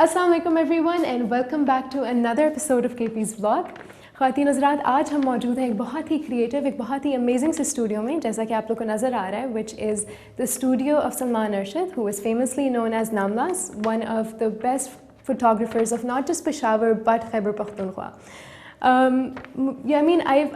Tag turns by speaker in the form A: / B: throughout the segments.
A: السلام علیکم everyone and welcome back to another episode of K P's blog. خواتین حضرات, آج ہم موجود ہیں ایک بہت ہی کریٹیو, ایک بہت ہی امیزنگ سے اسٹوڈیو میں, جیسا کہ آپ لوگ کو نظر آ رہا ہے, which is the studio of Salman Arshad, who is famously known as ناملاس, one of the best photographers of not just Peshawar but Khyber Pakhtunkhwa.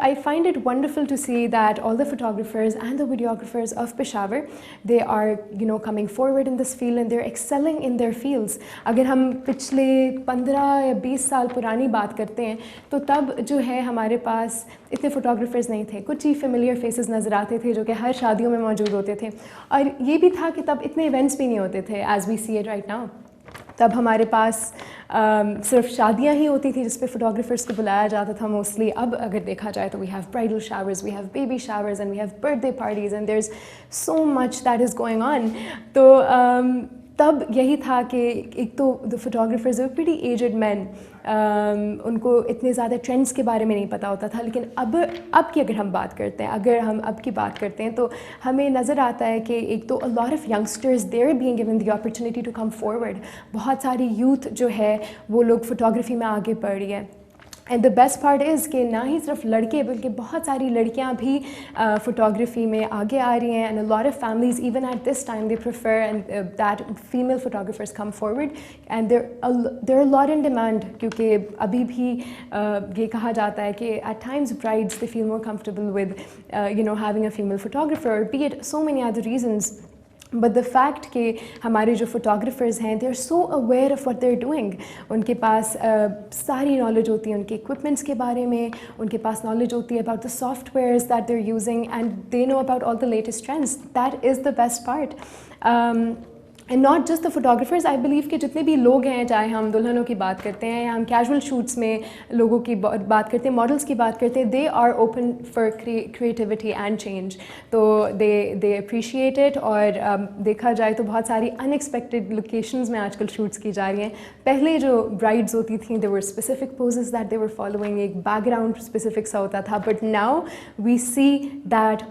A: I find it wonderful to see that all the photographers and the videographers of Peshawar, they are coming forward in this field and they're excelling in their fields. اگر ہم پچھلے 15 یا 20 سال پرانی بات کرتے ہیں تو تب جو ہے ہمارے پاس اتنے فوٹوگرافرز نہیں تھے, کچھ ہی فیملیئر فیسز نظر آتے تھے جو کہ ہر شادیوں میں موجود ہوتے تھے, اور یہ بھی تھا کہ تب اتنے ایونٹس بھی نہیں ہوتے تھے as we see it right now. تب ہمارے پاس صرف شادیاں ہی ہوتی تھیں جس پہ فوٹوگرافرس کو بلایا جاتا تھا موسٹلی. اب اگر دیکھا جائے تو we have bridal showers, we have baby showers, and we have birthday parties, and there is so much that is going on. تو تب یہی تھا کہ ایک تو the photographers are pretty aged men, ان کو اتنے زیادہ ٹرینڈس کے بارے میں نہیں پتہ ہوتا تھا. لیکن اب کی اگر ہم بات کرتے ہیں, اگر ہم اب کی بات کرتے ہیں تو ہمیں نظر آتا ہے کہ ایک تو a lot of youngsters they are being given the opportunity to come forward. بہت ساری یوتھ جو ہے وہ لوگ فوٹوگرافی میں آگے بڑھ رہی ہے. And the best part is کہ نہ ہی صرف لڑکے بلکہ بہت ساری لڑکیاں بھی فوٹوگرافی میں آگے آ رہی ہیں. And a lot of families even at this time they prefer and that female photographers come forward, and there are lot in demand, کیونکہ ابھی بھی یہ کہا جاتا ہے کہ at times brides they feel more comfortable with having a female photographer, be it so many other reasons. But the fact کہ ہمارے جو فوٹوگرافرز ہیں they are so aware of what they are doing, ان کے پاس ساری نالج ہوتی ہے ان کے اکوپمنٹس کے بارے میں, ان کے پاس نالج ہوتی ہے about the softwares that they are using, and they know about all the latest trends. That is the best part. And not just the photographers, I believe کہ جتنے بھی لوگ ہیں, چاہے ہم دلہنوں کی بات کرتے ہیں یا ہم کیجول شوٹس میں لوگوں کی بات کرتے ہیں, ماڈلس کی بات کرتے ہیں, they are open for creativity and change. تو دے اپریشیٹ اٹ. اور دیکھا جائے تو بہت ساری ان ایکسپیکٹڈ لوکیشنز میں آج کل شوٹس کی جا رہی ہیں. پہلے جو برائڈز ہوتی تھیں they were specific poses that they were following, ایک بیک گراؤنڈ اسپیسیفک سا ہوتا تھا. But now we see that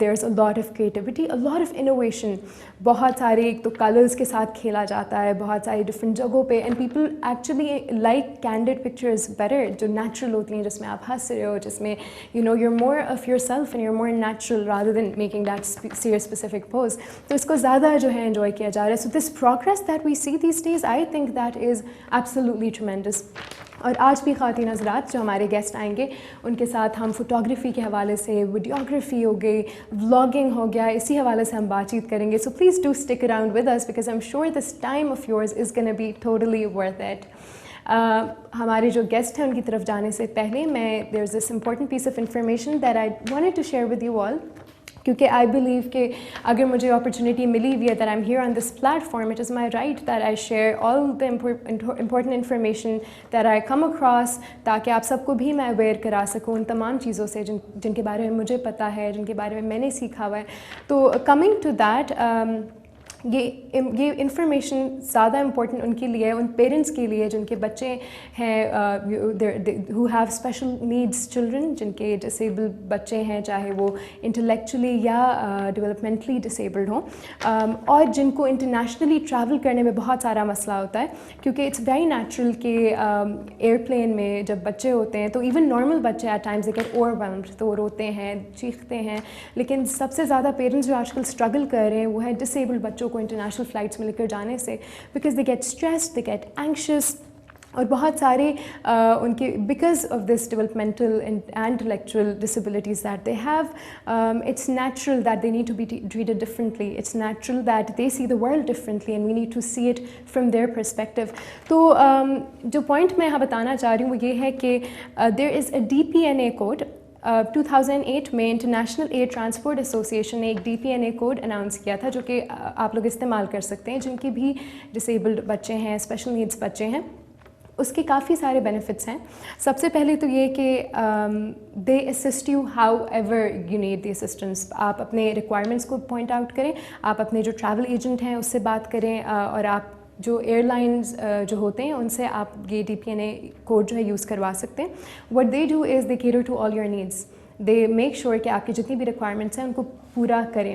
A: there's a lot of creativity, a lot of innovation. بہت سارے ایک تو کلرز کے ساتھ کھیلا جاتا ہے بہت ساری ڈفرینٹ جگہوں پہ, and people actually like candid pictures better, جو نیچرل ہوتی ہیں, جس میں آپ ہنس رہے ہو, جس میں you're more of yourself and you're more natural rather than making that specific pose. تو اس کو زیادہ جو ہے انجوائے کیا جا رہا ہے. So this progress that we see these days, I think that is absolutely tremendous. اور آج بھی خواتین حضرات جو ہمارے گیسٹ آئیں گے ان کے ساتھ ہم فوٹوگرافی کے حوالے سے, ویڈیوگرافی ہو گئی, ولاگنگ ہو گیا, اسی حوالے سے ہم بات چیت کریں گے. So please do stick around with us because I am sure this time of yours is gonna be totally worth it. ہمارے جو گیسٹ ہیں ان کی طرف جانے سے پہلے میں there is this important piece of information that I wanted to share with you all, کیونکہ آئی بلیو کہ اگر مجھے اپرچونیٹی ملی ہوئی ہے that I am here on this plate form, it is my right that I share all the important information that I come across, تاکہ آپ سب کو بھی میں اویئر کرا سکوں ان تمام چیزوں سے جن کے بارے میں مجھے پتہ ہے, جن کے بارے میں نے سیکھا ہوا ہے. تو کمنگ ٹو دیٹ, یہ انفارمیشن زیادہ امپورٹنٹ ان کے لیے, ان پیرنٹس کے لیے جن کے بچے ہیں who have special needs children, جن کے ڈسیبل بچے ہیں, چاہے وہ انٹلیکچولی یا ڈیولپمنٹلی ڈسیبلڈ ہوں, اور جن کو انٹرنیشنلی ٹریول کرنے میں بہت سارا مسئلہ ہوتا ہے. کیونکہ اٹس ویری نیچرل کہ ایئرپلین میں جب بچے ہوتے ہیں تو ایون نارمل بچے ایٹ ٹائمز دے گیٹ اوورwhelmed, تو روتے ہیں, چیختے ہیں. لیکن سب سے زیادہ پیرنٹس جو آج کل اسٹرگل کر رہے ہیں وہ ہے ڈسیبلڈ بچوں کو انٹرنیشنل فلائٹس میں لے کر جانے سے, because they get stressed, they get anxious, اور بہت سارے ان کے because of this developmental and intellectual disabilities that they have, it's natural that they need to be treated differently, it's natural that they see the world differently and we need to see it from their perspective. تو جو point میں یہاں بتانا چاہ رہی ہوں وہ یہ ہے کہ دیر از اے DPNA کوڈ. 2008 میں انٹرنیشنل ایئر ٹرانسپورٹ ایسوسیشن نے ایک DPNA کوڈ اناؤنس کیا تھا جو کہ آپ لوگ استعمال کر سکتے ہیں جن کے بھی ڈسیبلڈ بچے ہیں, اسپیشل نیڈس بچے ہیں. اس کے کافی سارے بینیفٹس ہیں. سب سے پہلے تو یہ کہ they assist you however you need the assistance. آپ اپنے ریکوائرمنٹس کو پوائنٹ آؤٹ کریں, آپ اپنے جو ٹریول ایجنٹ ہیں اس سے بات کریں, اور آپ جو ایئر لائنز جو ہوتے ہیں ان سے آپ یہ DPNA کوڈ جو ہے یوز کروا سکتے ہیں. What they do is they cater to all your needs. They make sure کہ آپ کی جتنی بھی ریکوائرمنٹس ہیں ان کو پورا کریں.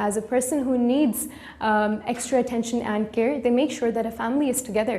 A: as a person who needs extra attention and care, they make sure that a family is together.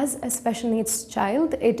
A: as a special needs child, it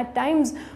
A: at times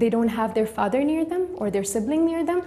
A: they don't have their father near them or their sibling near them,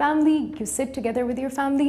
A: family, you sit together with your family.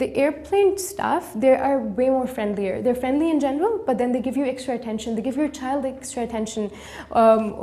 A: the airplane staff, they are way more friendlier. They're friendly in general, but then they give you extra attention, they give your child extra attention.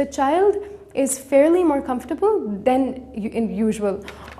A: the child is fairly more comfortable than in usual.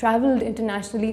A: travelled internationally,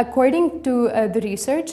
A: According to the research,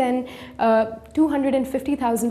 A: than 250,000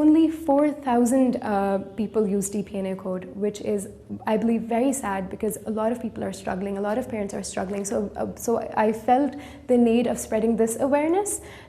A: only 4,000 people use DPNA code, which is, I believe, very sad because a lot of people are struggling, a lot of parents are struggling. So I felt the need of spreading this awareness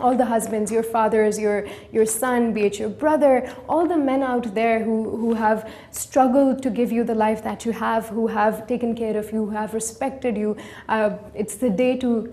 A: all the husbands, your fathers, your son, be it your brother, all the men out there who have struggled to give you the life that you have, who have taken care of you, who have respected you. It's the day to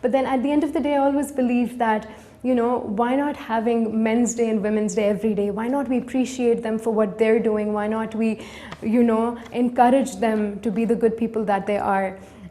A: But then at the end of the day, I always believe that why not having Men's Day and Women's Day every day? Why not we appreciate them for what they're doing? Why not we, encourage them to be the good people that they are?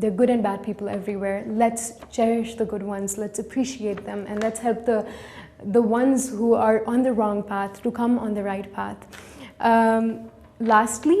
A: There are good and bad people everywhere. Let's cherish the good ones, let's appreciate them, and let's help the ones who are on the wrong path to come on the right path. Lastly,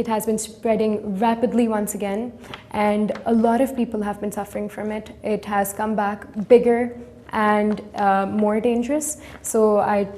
A: It has been spreading rapidly once again, and a lot of people have been suffering from it. It has come back bigger and more dangerous. So I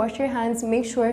A: wash your hands, make sure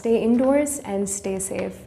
A: Stay indoors and stay safe.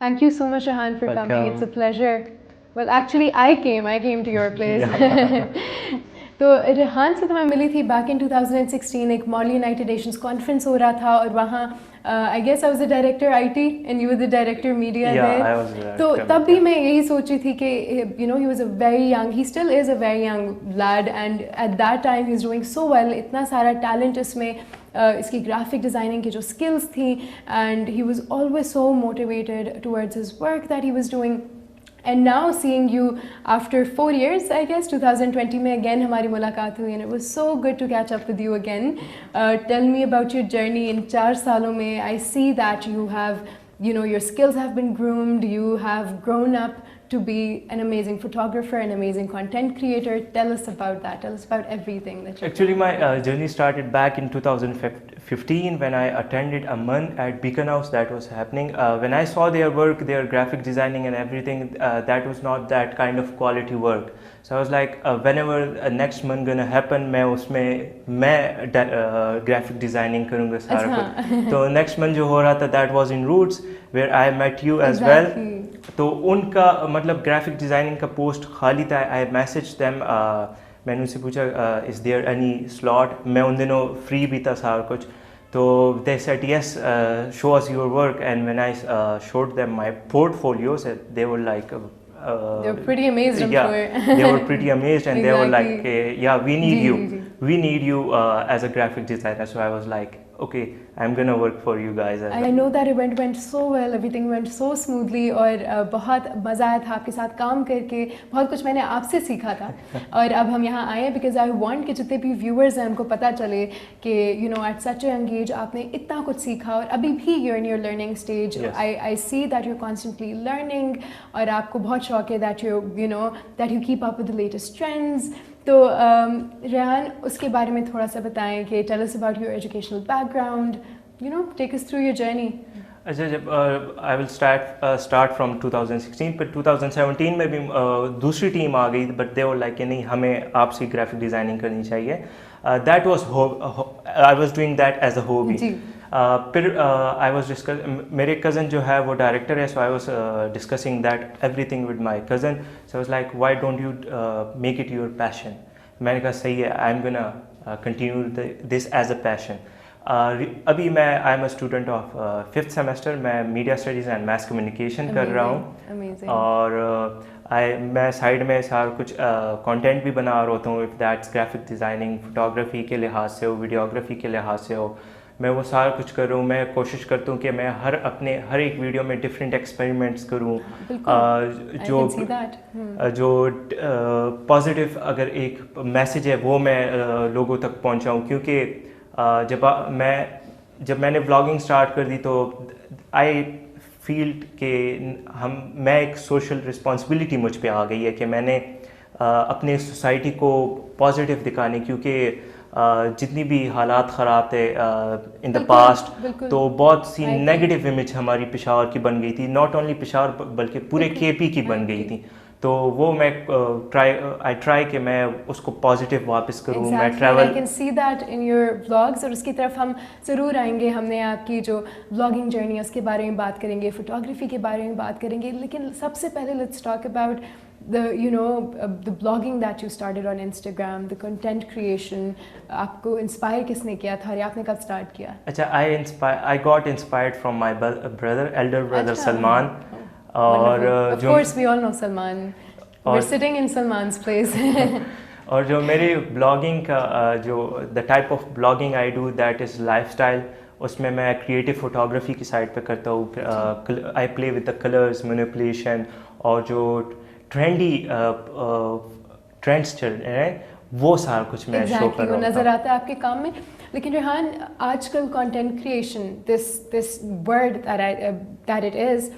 A: Thank you so much, Rehan, for coming.
B: Welcome.
A: It's a pleasure. Well, actually, I came to your place. تو ریحان سے تو میں ملی تھی back in 2016 ایک مالی United nations conference ہو رہا تھا اور وہاں I guess I was the director I T and you were the director media دیر. تو تب بھی میں یہی سوچ رہی تھی کہ you know he was a very young, he still is a very young lead and at that time he is doing so well, اتنا سارا ٹیلنٹ اس میں, اس کی گرافک ڈیزائننگ کی جو اسکلس تھیں, and he was always so motivated towards his work that he was doing. And now seeing you after 4 years, I guess 2020 میں again ہماری ملاقات ہوئی, and it was so good to catch up with you again. Tell me about your journey in 4 سالوں میں. I see that you have, you know, your skills have been groomed, you have grown up to be an amazing photographer, an amazing content creator. Tell us about that. Tell us about everything that you.
B: Actually, my journey started back in 2015 when I attended a month at Beacon House. That was happening. When I saw their work, their graphic designing and everything, that was not that kind of quality work. So I was like, whenever next month gonna happen, میں graphic designing کروں گا سارا کچھ. تو next month جو ہو رہا تھا, that was in Roots where I met you as well. تو ان کا مطلب گرافک ڈیزائننگ کا پوسٹ خالی تھا. آئی میسج دیم, میں نے ان سے پوچھا از دیئر اینی سلاٹ, میں ان دنوں فری بھی تھا سارا کچھ. تو they said yes, show us your work, and when I showed them my portfolios, they were like
A: they were pretty amazed, I'm sure.
B: They were pretty amazed and they were like, yeah, we need you as a graphic designer. So I was like, okay, I'm gonna work for you guys.
A: I know that event went so well, everything went so smoothly, اور بہت مزہ آیا تھا آپ کے ساتھ کام کر کے, بہت کچھ میں نے آپ سے سیکھا تھا. اور اب ہم یہاں آئے ہیں بیکاز آئی وانٹ کہ جتنے بھی ویورز ہیں ان کو پتہ چلے کہ you know at such a young age آپ نے اتنا کچھ سیکھا, اور ابھی بھی you in your learning stage. I see that you constantly learning, اور آپ کو بہت شوق ہے that you know that you keep up with the latest trends. تو ریحان, اس کے بارے میں تھوڑا سا بتائیں کہ tell us about your educational background, you know take us through your journey.
B: اچھا, جب آئی ول اسٹارٹ فرام 2016, پھر 2017 میں بھی دوسری ٹیم آ گئی, بٹ دے ور لائک کہ نہیں, ہمیں آپ سے گرافک ڈیزائننگ کرنی چاہیے. That was I was doing that as a hobby. پھر آئی واز میرے کزن جو ہے وہ ڈائریکٹر ہے, so I was discussing that everything with my cousin. So was like why don't you make it your passion. میں نے کہا صحیح ہے, I am gonna continue this as a passion. ابھی میں I am a student of 5th semester, میں media studies and mass communication کر رہا ہوں, اور میں سائڈ میں سارا کچھ کانٹینٹ بھی بنا رہا ہوتا ہوں, if that's graphic designing, photography کے لحاظ سے ہو, ویڈیوگرافی کے لحاظ سے ہو, میں وہ سارا کچھ کر رہا ہوں. میں کوشش کرتا ہوں کہ میں ہر ایک ویڈیو میں ڈفرینٹ ایکسپیریمنٹس کروں, جو پازیٹیو اگر ایک میسیج ہے وہ میں لوگوں تک پہنچاؤں. کیونکہ جب میں نے ولاگنگ اسٹارٹ کر دی تو آئی فیل کہ میں ایک سوشل رسپانسبلٹی مجھ پہ آ گئی ہے کہ میں نے اپنے سوسائٹی کو پازیٹیو دکھانے, کیونکہ جتنی بھی حالات خراب تھے ان دا پاسٹ, تو بہت سی نیگیٹو امیج ہماری پشاور کی بن گئی تھی, ناٹ اونلی پشاور بلکہ پورے کے پی کی بن گئی تھی. تو وہ میں ٹرائی کہ میں اس کو پازیٹیو واپس کروں. میں travel
A: I can see that in your vlogs, اور اس کی طرف ہم ضرور آئیں گے. ہم نے آپ کی جو ولاگنگ جرنی ہے اس کے بارے میں بات کریں گے, فوٹوگرافی کے بارے میں بات کریں گے, لیکن سب سے پہلے let's talk about the blogging that you started on Instagram, the content creation. آپ کو انسپائر کس نے کیا تھا, اور آپ نے کب اسٹارٹ کیا؟
B: اچھا, I got inspired from my brother, elder brother Salman. اور
A: of course we all know Salman, we're sitting in Salman's place.
B: اور جو میری بلاگنگ کا جو the type of blogging I do, that is lifestyle. اس میں creative photography کی side پہ کرتا ہوں. I play with the colors, manipulation, اور جو ٹرینڈی ٹرینڈس چل رہے ہیں وہ سارا کچھ میں شو کر رہا ہوں,
A: نظر آتا ہے آپ کے کام میں. لیکن ریحان, آج کل content creation, this word that it is,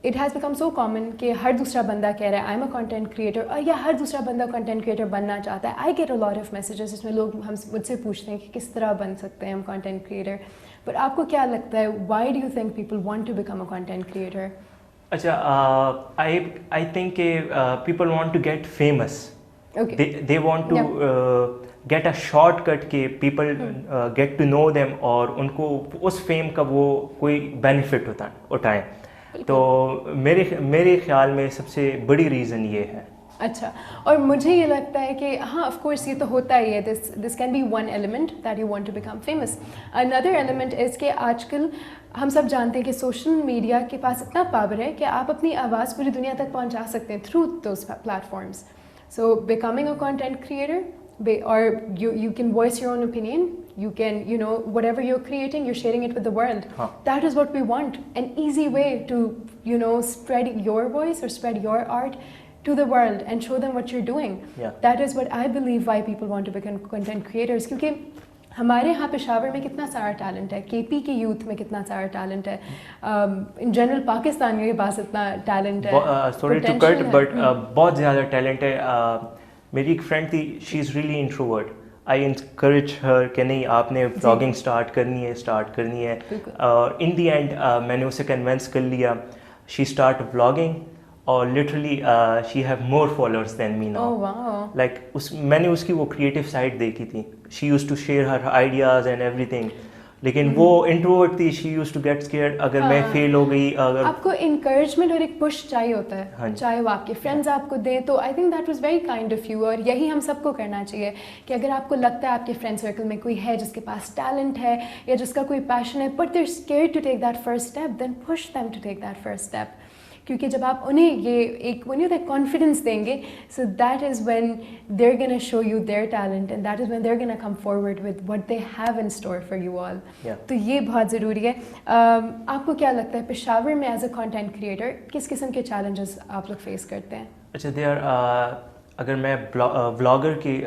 A: it has become so common کہ ہر دوسرا بندہ کہہ رہا ہے I am a content creator, یا ہر دوسرا بندہ کانٹینٹ کریٹر بننا چاہتا ہے. I get a lot of messages جس میں لوگ مجھ سے پوچھتے ہیں کہ کس طرح بن سکتے ہیں ہم کانٹینٹ کریٹر. بٹ آپ کو کیا لگتا ہے, why do you think people want to become a content creator?
B: اچھا, I think people want to get famous.
A: Okay.
B: They want to get a shortcut کہ people get to know them, اور ان کو اس فیم کا وہ کوئی benefit اٹھائیں. تو میرے خیال میں سب سے بڑی ریزن یہ ہے.
A: اچھا, اور مجھے یہ لگتا ہے کہ ہاں آف کورس یہ تو ہوتا ہی ہے, this can be one element that you want to become famous. Another element is کہ آج کل ہم سب جانتے ہیں کہ سوشل میڈیا کے پاس اتنا پاور ہے کہ آپ اپنی آواز پوری دنیا تک پہنچا سکتے ہیں through those platforms. So becoming a content creator, or you can voice your own opinion, you can, you know, whatever you're creating, you're sharing it with the world. That is what we want, an easy way to, you know, spread your voice or spread your art to the world and show them what you're doing. That is what I believe why people want to become content creators. کیونکہ ہمارے یہاں پشاور میں کتنا سارا talent ہے, کے پی کے youth میں کتنا سارا ٹیلنٹ ہے, ان جنرل پاکستان کے پاس اتنا ٹیلنٹ ہے.
B: سوری ٹو کٹ, بٹ بہت زیادہ ٹیلنٹ ہے. میری ایک فرینڈ تھی, she is really introvert. I encourage her کہ نہیں آپ نے بلاگنگ اسٹارٹ کرنی ہے. ان دی اینڈ میں نے اسے کنونس کر لیا. شی اسٹارٹ بلاگنگ اور literally she have more followers than me now. Like میں نے اس کی وہ کریٹو سائڈ دیکھی تھی. She use to share her ideas and everything. لیکن وہ انٹروورٹ تھی, she use to get scared اگر میں فیل ہو گئی. اگر
A: آپ کو انکریجمنٹ اور ایک پش چاہیے ہوتا ہے, چاہے وہ آپ کے فرینڈز آپ کو دیں, تو I think that was very kind of you. اور یہی ہم سب کو کرنا چاہیے کہ اگر آپ کو لگتا ہے آپ کے فرینڈ سرکل میں کوئی ہے جس کے پاس ٹیلنٹ ہے یا جس کا کوئی پیشن ہے, but they are scared to take that first step, then push them to take that first step. کیونکہ جب آپ انہیں یہ ایک کانفیڈنس دیں گے, so that is when they are gonna show you their talent and that is when they are gonna come forward with what they have in store for you all. تو یہ بہت ضروری ہے. آپ کو کیا لگتا ہے پشاور میں ایز اے کانٹینٹ کریٹر کس قسم کے چیلنجز آپ لوگ فیس کرتے ہیں؟
B: اچھا, دے آر, اگر میں بلاگر کی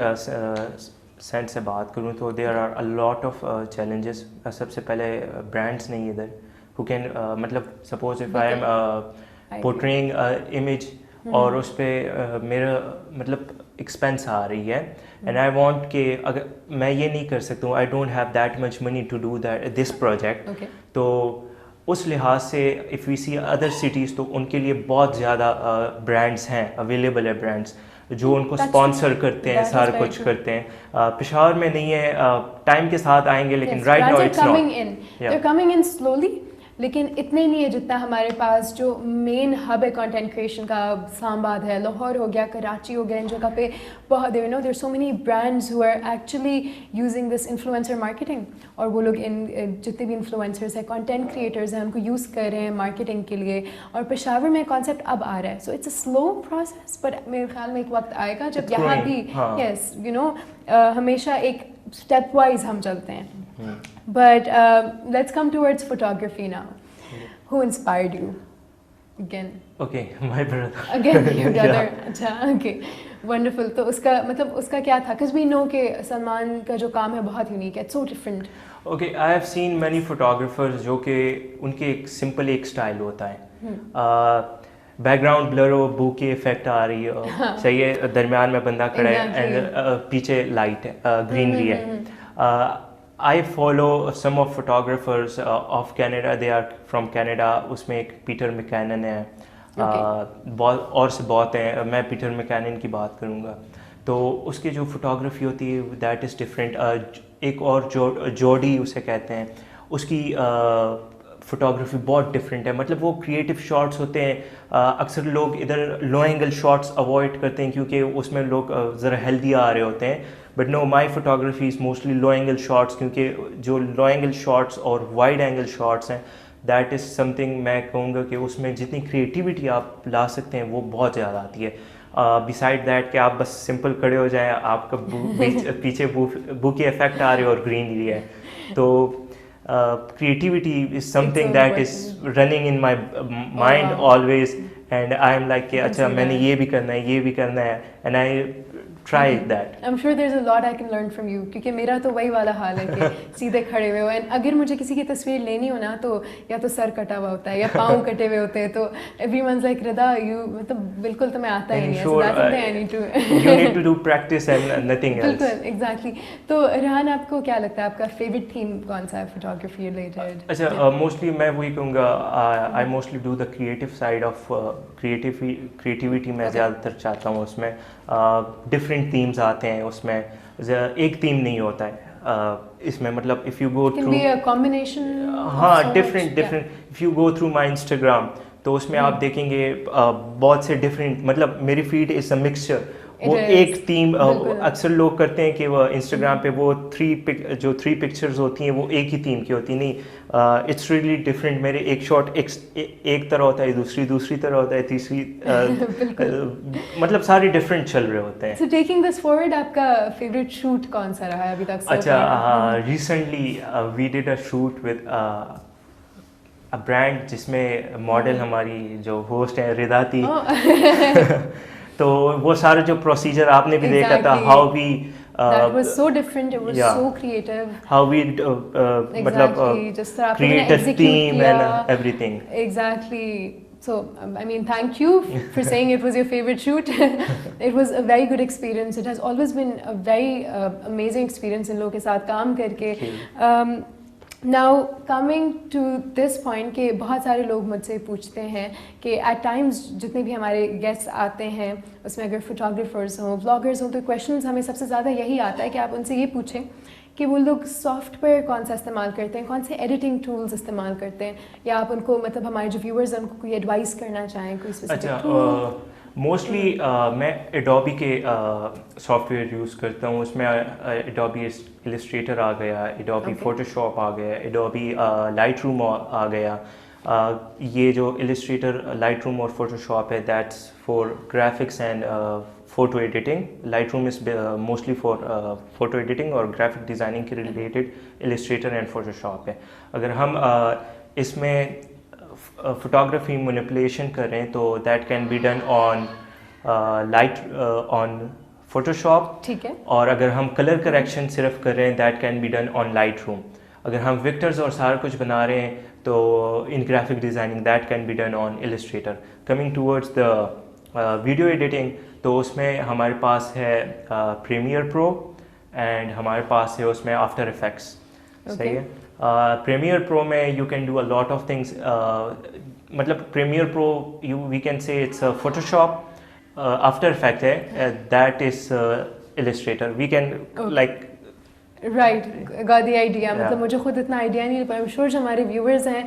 B: سینس سے بات کروں تو there are a lot of challenges. سب سے پہلے برانڈس نہیں ادھر who can مطلب suppose if I am portraying image اور اس پہ میرا مطلب ایکسپینس آ رہی ہے اینڈ آئی وانٹ کہ اگر میں یہ نہیں کر سکتا ہوں, I don't have that much money to do this project. تو اس لحاظ سے if we see other cities تو ان کے لیے بہت زیادہ برانڈس ہیں, اویلیبل ہے برانڈس جو ان کو اسپانسر کرتے ہیں, سارا کچھ کرتے ہیں. پشاور میں نہیں ہے, ٹائم کے ساتھ آئیں گے لیکن right now it's not
A: coming in slowly. لیکن اتنے نہیں ہے جتنا ہمارے پاس جو مین ہب ہے کانٹینٹ کریشن کا, اسلام آباد ہے, لاہور ہو گیا, کراچی ہو گیا, ان جگہ پہ بہت there there so many brands who are actually using this influencer marketing. اور وہ لوگ ان جتنے بھی انفلوئنسرز ہیں, کانٹینٹ کریٹرز ہیں, ان کو یوز کر رہے ہیں مارکیٹنگ کے لیے. اور پشاور میں کانسیپٹ اب آ رہا ہے, so it's a slow process, but میرے خیال میں ایک وقت آئے گا جب یہاں بھی یس یو نو ہمیشہ ایک اسٹیپ وائز ہم چلتے ہیں. But let's come towards photography now. Who inspired you? Again.
B: Okay, my brother.
A: Again, your brother. Acha, okay. Wonderful. تو اس کا مطلب اس کا کیا تھا? Because we know کہ سلمان کا جو کام ہے بہت یونیک ہے. It's so different.
B: Okay, I have seen many photographers جو کہ ان کے ایک سمپل ایک اسٹائل ہوتا ہے. بیک گراؤنڈ بلر ہو, بو کی افیکٹ آ رہی ہے, صحیح ہے, درمیان میں بندہ کھڑا ہے اینڈ پیچھے لائٹ ہے, گرینری ہے. I follow some of photographers of Canada. They are from Canada. اس میں ایک پیٹر میکینن ہے, اور سے بہت ہیں. میں پیٹر میکینن کی بات کروں گا تو اس کی جو فوٹوگرافی ہوتی ہے دیٹ از ڈفرینٹ. ایک اور جوڈی اسے کہتے ہیں, اس کی فوٹوگرافی بہت ڈفرینٹ ہے. مطلب وہ کریٹو شاٹس ہوتے ہیں. اکثر لوگ ادھر لو اینگل شاٹس اوائڈ کرتے ہیں کیونکہ اس میں لوگ ذرا ہیلدی آ رہے ہوتے ہیں. But no, my photography is mostly low angle shots, کیونکہ جو لو اینگل شاٹس اور وائڈ اینگل شاٹس ہیں دیٹ از سم تھنگ میں کہوں گا کہ اس میں جتنی کریٹیوٹی آپ لا سکتے ہیں وہ بہت زیادہ آتی ہے. بسائڈ دیٹ کہ آپ بس سمپل کھڑے ہو جائیں, آپ کا پیچھے بو کی افیکٹ آ رہی ہے اور گرینری ہے. تو creativity is something that is running in my mind always, and I am like کہ اچھا میں نے یہ بھی کرنا ہے and I try that.
A: I'm sure there's a lot I can learn from you, کیونکہ میرا تو وہی والا حال ہے کہ سیدھے کھڑے ہوئے ہو, اینڈ اگر مجھے کسی کی تصویر لینی ہو نا تو یا تو سر کٹا ہوا ہوتا ہے یا پاؤں کٹے ہوئے ہوتے ہیں, تو everyone's like ردا you مطلب بالکل تمہیں آتا ہی نہیں ہے, so that's something I need to
B: you need to do practice and nothing else.
A: بالکل exactly. تو ریحان آپ کو کیا لگتا ہے آپ کا فیوریٹ تھیم کون سا ہے فوٹوگرافی ریلیٹڈ؟
B: اچھا, موسٹلی میں وہی کہوں گا, I mostly do the creative side of creativity میں زیادہ تر چاہتا ہوں. اس میں ڈفرینٹ تھیمز آتے ہیں, اس میں ایک تھیم نہیں ہوتا ہے اس میں. مطلب if you go through
A: combination,
B: ہاں different if you go through my Instagram تو اس میں آپ دیکھیں گے بہت سے ڈفرینٹ, مطلب میری فیڈ از اے مکسچر. وہ ایک تھیم اکثر لوگ کرتے ہیں کہ وہ انسٹاگرام پہ وہ جو 3 پکچرز ہوتی ہیں وہ ایک ہی تھیم کی ہوتی, نہیں, اٹس ریئلی ڈفرینٹ. میرے ایک شاٹ ایک طرح ہوتا ہے, دوسری طرح ہوتا ہے, تیسری مطلب سارے ڈفرینٹ چل رہے ہوتے ہیں.
A: So taking this forward, آپ کا فیوریٹ شوٹ کون سا رہا ہے ابھی تک؟
B: اچھا, recently we did a shoot with brand جس میں ماڈل ہماری جو ہوسٹ ہیں ردا تھی. تو وہ سارا جو پروسیجر آپ نے بھی دیکھا تھا, how we
A: that was so different, it was so creative,
B: how we matlab
A: just طرح
B: create a team and everything.
A: Exactly. So I mean, thank you for saying it was your favorite shoot. It was a very good experience. It has always been a very amazing experience in log ke sath kaam karke. Now coming to this point کہ بہت سارے لوگ مجھ سے پوچھتے ہیں کہ at Times جتنے بھی ہمارے گیسٹ آتے ہیں اس میں اگر فوٹوگرافرز ہوں, بلاگرز ہوں, تو کویشچنز ہمیں سب سے زیادہ یہی آتا ہے کہ آپ ان سے یہ پوچھیں کہ وہ لوگ سافٹ ویئر کون سا استعمال کرتے ہیں, کون سے ایڈیٹنگ ٹولز استعمال کرتے ہیں, یا آپ ان کو مطلب ہمارے جو ویورز ہیں ان کو کوئی ایڈوائس کرنا چاہیں کوئی اسپیسیفک ٹول.
B: موسٹلی میں ایڈوبی کے سافٹ ویئر یوز کرتا ہوں. اس میں ایڈوبی السٹریٹر آ گیا, ایڈوبی فوٹو شاپ آ گیا, ایڈوبی لائٹ روم آ گیا. یہ جو السٹریٹر, لائٹ روم اور فوٹو شاپ ہے, that's for graphics and photo editing. Lightroom is mostly for photo editing اور گرافک ڈیزائننگ کے related Illustrator and Photoshop ہے. اگر ہم اس میں فوٹوگرافی مینیپولیشن کریں تو that can be done on on Photoshop.
A: ٹھیک ہے.
B: اور اگر ہم کلر کریکشن صرف کر رہے ہیں that can be done on Lightroom. اگر ہم ویکٹرز اور سارا کچھ بنا رہے ہیں تو ان graphic designing that can be done on Illustrator. Coming towards the video editing, تو اس میں ہمارے پاس ہے پریمیئر پرو اینڈ ہمارے پاس ہے اس میں آفٹر افیکٹس. صحیح ہے. پریمیئر پرو میں you can do a lot of things. مطلب Premiere Pro we can say it's Photoshop. After Effect ہے that is Illustrator. We can like
A: right got the idea. مطلب مجھے خود اتنا idea نہیں, پر شور جو ہمارے ویورز ہیں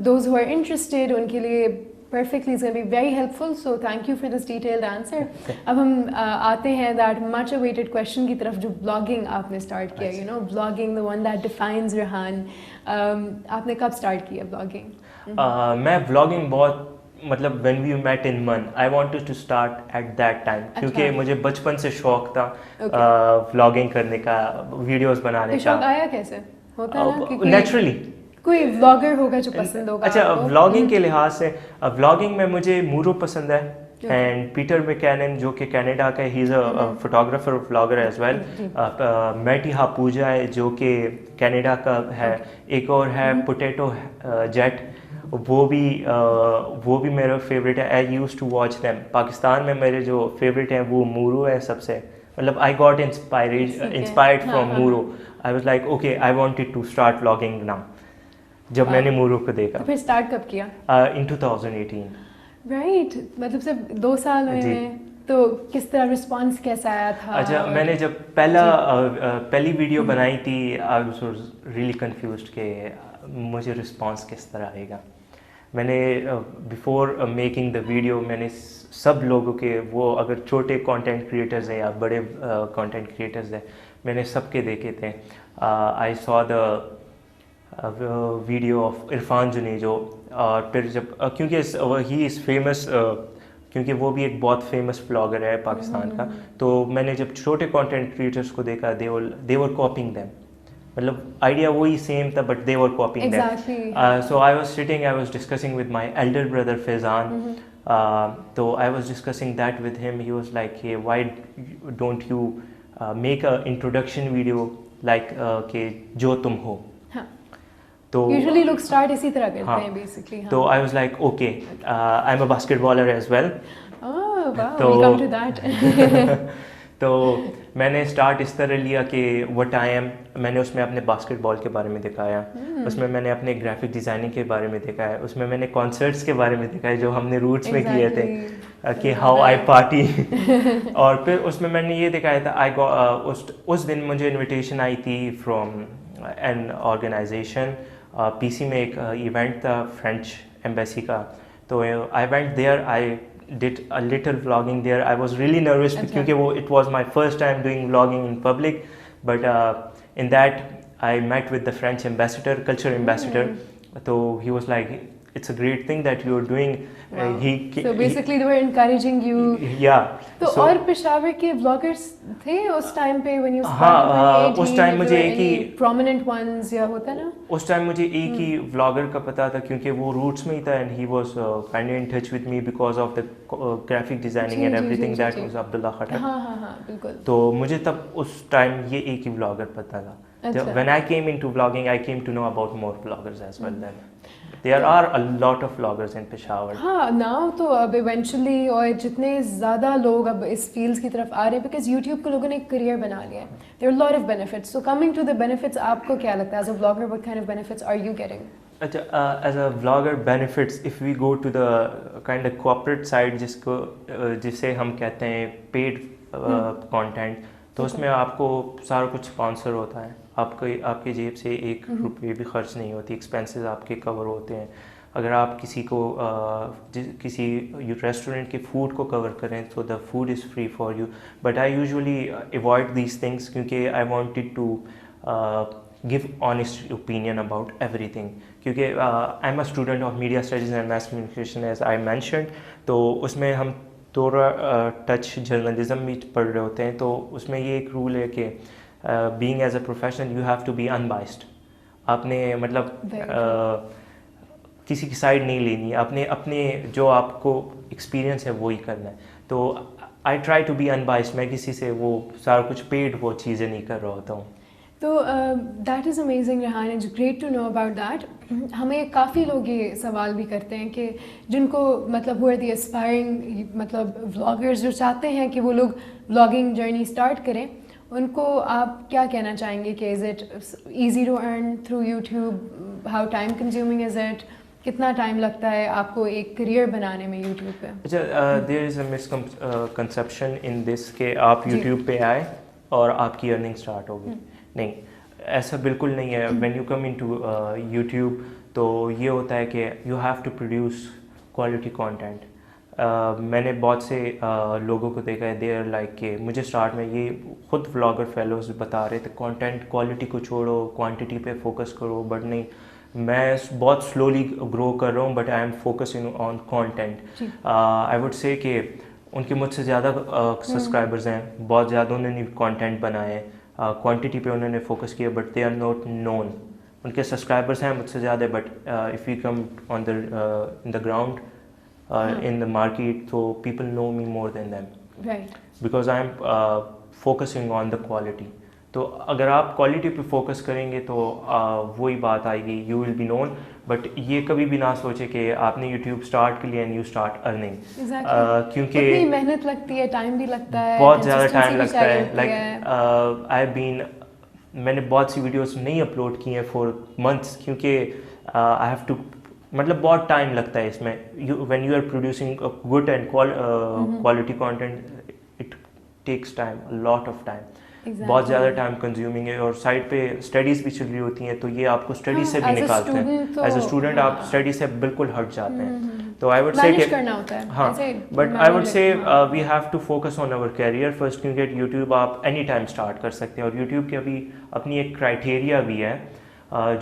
A: دوز ہو آر انٹرسٹیڈ ان کے لیے perfectly is going to be very helpful. So thank you for this detailed answer. اب ہم آتے ہیں that much awaited question کی طرف جو blogging آپ نے start کیا, you know, blogging the one that defines Rehan. آپ نے کب start کیا blogging؟
B: میں vlogging بہت مطلب when we met in Man, I wanted to start at that time کیونکہ مجھے بچپن سے شوق تھا vlogging کرنے کا, ویڈیوز بنانے کا.
A: شوق آیا کیسے؟ ہوتا ہے نا
B: نیچرلی
A: کوئی ولاگر ہوگا جو پسند ہوگا.
B: اچھا, ولاگنگ کے لحاظ سے ولاگنگ میں مجھے مورو پسند ہے اینڈ پیٹر میکینن جو کہ کینیڈا کا, ہی is a photographer vlogger as well. میٹی ہاپوجا ہے جو کہ کینیڈا کا ہے. ایک اور ہے پوٹیٹو جیٹ, وہ بھی میرا فیوریٹ ہے. I use to watch them. Pakistan میں میرے جو فیوریٹ ہیں وہ مورو ہے سب سے. مطلب I got inspired from Mooroo. I was like okay I wanted to start vlogging now. جب میں نے مورو کو دیکھا.
A: پھر اسٹارٹ کب کیا؟
B: ان 2018.
A: رائٹ, مطلب صرف 2 سال ہوئے ہیں. تو کس طرح رسپانس کیسا آیا تھا؟
B: اچھا, میں نے جب پہلی ویڈیو بنائی تھی آئی واز ریئلی کنفیوزڈ کہ مجھے رسپانس کس طرح آئے گا. میں نے بیفور میکنگ دا ویڈیو میں نے سب لوگوں کے, وہ اگر چھوٹے کانٹینٹ کریٹرز ہیں یا بڑے کانٹینٹ کریٹرز ہیں, میں نے سب کے دیکھے تھے. آئی saw the video of Irfan Junejo. اور پھر جب کیونکہ ہی از فیمس, کیونکہ وہ بھی ایک بہت فیمس بلاگر ہے پاکستان کا, تو میں نے جب چھوٹے کانٹینٹ کریٹرس کو دیکھا they were copying them. مطلب آئیڈیا وہی سیم تھا but they were copying them. So I was sitting, I was discussing with my elder brother Faizan. So I was discussing that with him. He was like, hey, why don't you make a introduction video like کہ جو تم ہو. تو
A: usually لوگ start اسی طرح کرتے ہیں basically.
B: تو I was like okay I am a basketballer as well. تو میں نے اسٹارٹ اس طرح لیا کہ وٹ آئی ایم. میں نے اس میں اپنے باسکٹ بال کے بارے میں دکھایا, اس میں نے اپنے گرافک ڈیزائننگ کے بارے میں دکھایا, اس میں نے کانسرٹس کے بارے میں دکھایا جو ہم نے روٹس میں کیے تھے کہ ہاؤ آئی پارٹی. اور پھر اس میں نے یہ دکھایا تھا اس دن مجھے انویٹیشن آئی تھی فرام این آرگنائزیشن. پی سی میں ایک ایونٹ تھا فرینچ ایمبیسی کا, تو I went there, I did a little vlogging there. I was really nervous کیونکہ وہ it was my first time doing vlogging in public, but in that I met with the French ambassador, culture ambassador. So he was like, it's a great thing that you're doing.
A: So basically they were encouraging you.
B: Yeah.
A: تو اور پشاور کے vloggers تھے اس time پہ when you started?
B: اس time مجھے ایک ہی
A: prominent ones یا ہوتا نا
B: اس ٹائم مجھے ایک ہی vlogger کا پتا تھا کیونکہ وہ روٹس میں ہی تھا and he was kind of in touch with me because of the graphic designing and everything. That was Abdullah Khattak.
A: ہاں ہاں ہاں بالکل.
B: تو مجھے تب اس ٹائم یہ ایک ہی vlogger پتا تھا. When I came into vlogging, I came to know about more vloggers as well then. There are a lot of vloggers in Peshawar.
A: ہاں now تو اب ایونچولی اور جتنے زیادہ لوگ اب اس فیلڈس کی طرف آ رہے ہیں بیکاز یوٹیوب کو لوگوں نے ایک کریئر بنا لیا ہے. there are a lot of benefits. so coming to the benefits, آپ کو کیا لگتا ہے as a vlogger, what kind of benefits are you getting?
B: As a vlogger, benefits, if we go to the kind of corporate side جسے ہم کہتے ہیں paid content, تو اس میں آپ کو سارا کچھ اسپانسر ہوتا ہے. آپ کی جیب سے ایک روپے بھی خرچ نہیں ہوتی. ایکسپینسز آپ کے کور ہوتے ہیں. اگر آپ کسی کو کسی ریسٹورینٹ کے فوڈ کو کور کریں تو the food is free for you. But I usually avoid these things کیونکہ I wanted to give honest opinion about everything. کیونکہ I am a student of media studies and mass communication as I mentioned. تو اس میں ہم تھوڑا touch journalism بھی پڑھ رہے ہوتے ہیں. تو اس میں یہ ایک رول ہے کہ being as a professional you have to be unbiased. آپ نے مطلب کسی کی سائڈ نہیں لینی. آپ نے اپنے جو آپ کو ایکسپیرئنس ہے وہی کرنا ہے. تو I try to be unbiased. میں کسی سے وہ سارا کچھ پیڈ وہ چیزیں نہیں کر رہا ہوتا ہوں.
A: تو that is amazing Rehan, it's great to know about that. ہمیں کافی لوگ یہ سوال بھی کرتے ہیں کہ جن کو مطلب وہ دی اسپائرنگ مطلب ولاگرز جو چاہتے ہیں کہ وہ لوگ ولاگنگ جرنی اسٹارٹ کریں, ان کو آپ کیا کہنا چاہیں گے کہ is it easy to earn through YouTube, how time consuming is it, کتنا ٹائم لگتا ہے آپ کو ایک کریئر بنانے میں یوٹیوب پہ؟
B: اچھا, دیر از اے مسکنسیپشن ان دس کہ آپ یوٹیوب پہ آئے اور آپ کی ارننگ اسٹارٹ ہوگی. نہیں, ایسا بالکل نہیں ہے. When you come in to YouTube تو یہ ہوتا ہے کہ you have to produce quality content. میں نے بہت سے لوگوں کو دیکھا ہے دے آر لائک کہ مجھے اسٹارٹ میں یہ خود ولاگر فیلوز بتا رہے تھے کانٹینٹ کوالٹی کو چھوڑو, کوانٹٹی پہ فوکس کرو. بٹ نہیں, میں بہت سلولی گرو کر رہا ہوں but I M focusing on content. I would say کہ ان کے مجھ سے زیادہ سبسکرائبرز ہیں, بہت زیادہ انہوں نے کانٹینٹ بنائے ہیں, کوانٹٹی پہ انہوں نے فوکس کیا but they are not known. ان کے سبسکرائبرس ہیں مجھ سے زیادہ but if you come on in the ground in the market, so people know me more than them.
A: Right.
B: Because I am focusing on the quality. تو اگر آپ quality پہ فوکس کریں گے تو وہی بات آئے گی, you will be known. But یہ کبھی بھی نہ سوچے کہ آپ نے یوٹیوب اسٹارٹ کر لیا اینڈ یو اسٹارٹ ارننگ.
A: کیونکہ محنت لگتی ہے, ٹائم بھی لگتا ہے,
B: بہت زیادہ ٹائم لگتا ہے. لائک آئی بین, میں نے بہت سی ویڈیوز نہیں اپلوڈ کی ہیں فار منتھس کیونکہ آئی ہیو ٹو, مطلب بہت ٹائم لگتا ہے اس میں. When you are producing good and quality content it takes time, lot of time, بہت زیادہ ٹائم کنزیومنگ ہے. اور سائڈ پہ اسٹڈیز بھی چل رہی ہوتی ہیں تو یہ آپ کو اسٹڈیز سے بھی نکالتے ہیں. ایز اے اسٹوڈنٹ آپ اسٹڈیز سے بالکل ہٹ جاتے ہیں. تو آئی وڈ سے کہ ہاں, but I would say we have to focus on our career first کیونکہ یوٹیوب آپ اینی ٹائم اسٹارٹ کر سکتے ہیں. اور یوٹیوب کی ابھی اپنی ایک کرائٹیریا بھی ہے